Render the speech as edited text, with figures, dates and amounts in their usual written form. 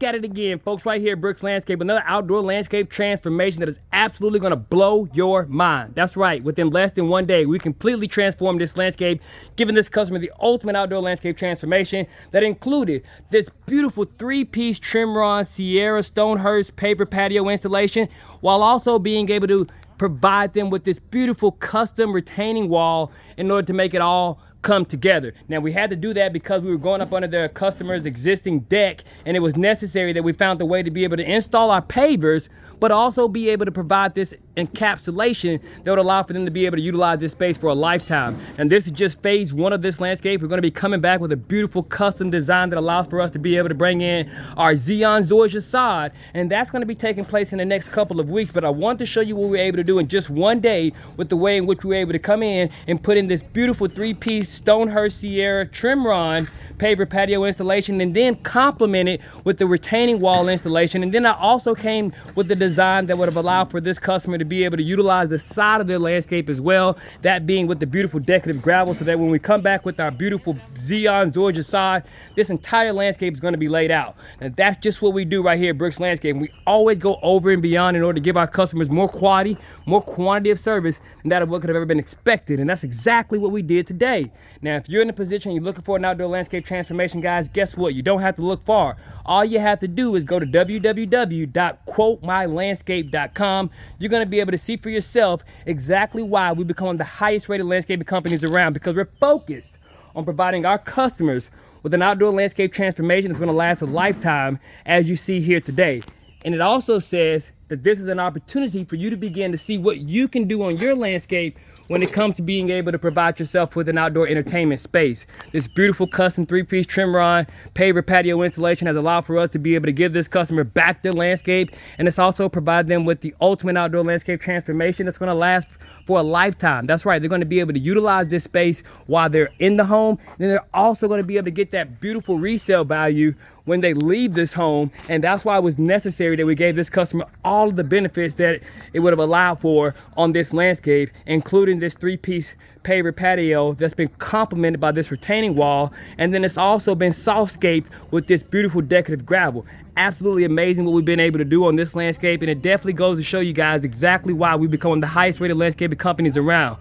back at it again, folks, right here at Brooks Landscape. Another outdoor landscape transformation that is absolutely going to blow your mind. That's right. Within less than 1 day, we completely transformed this landscape, giving this customer the ultimate outdoor landscape transformation that included this beautiful 3-piece Tremron Sierra Stonehurst Paver Patio Installation, while also being able to provide them with this beautiful custom retaining wall in order to make it all come together. Now, we had to do that because we were going up under their customer's existing deck, and it was necessary that we found a way to be able to install our pavers, but also be able to provide this encapsulation that would allow for them to be able to utilize this space for a lifetime. And this is just phase 1 of this landscape. We're going to be coming back with a beautiful custom design that allows for us to be able to bring in our Xeon Zorge sod, and that's going to be taking place in the next couple of weeks. But I want to show you what we were able to do in just 1 day with the way in which we were able to come in and put in this beautiful 3-piece Stonehurst Sierra Tremron Paver Patio installation, and then complement it with the retaining wall installation. And then I also came with the design that would have allowed for this customer to be able to utilize the side of their landscape as well, that being with the beautiful decorative gravel, so that when we come back with our beautiful Xeon Zorge side, this entire landscape is going to be laid out. And that's just what we do right here at Brooks Landscape. We always go over and beyond in order to give our customers more quality, more quantity of service than that of what could have ever been expected. And that's exactly what we did today. Now, if you're in a position you're looking for an outdoor landscape transformation, guys, guess what? You don't have to look far. All you have to do is go to www.quotemylandscape.com. You're going to be able to see for yourself exactly why we become the highest rated landscaping companies around, because we're focused on providing our customers with an outdoor landscape transformation that's going to last a lifetime, as you see here today. And it also says that this is an opportunity for you to begin to see what you can do on your landscape when it comes to being able to provide yourself with an outdoor entertainment space. This beautiful custom 3-piece Tremron Paver Patio installation has allowed for us to be able to give this customer back their landscape, and it's also provided them with the ultimate outdoor landscape transformation that's going to last for a lifetime. That's right, they're going to be able to utilize this space while they're in the home, and they're also going to be able to get that beautiful resale value when they leave this home. And that's why it was necessary that we gave this customer all of the benefits that it would have allowed for on this landscape, including this 3-piece paver patio that's been complemented by this retaining wall, and then it's also been softscaped with this beautiful decorative gravel. Absolutely amazing what we've been able to do on this landscape, and it definitely goes to show you guys exactly why we become the highest rated landscaping companies around.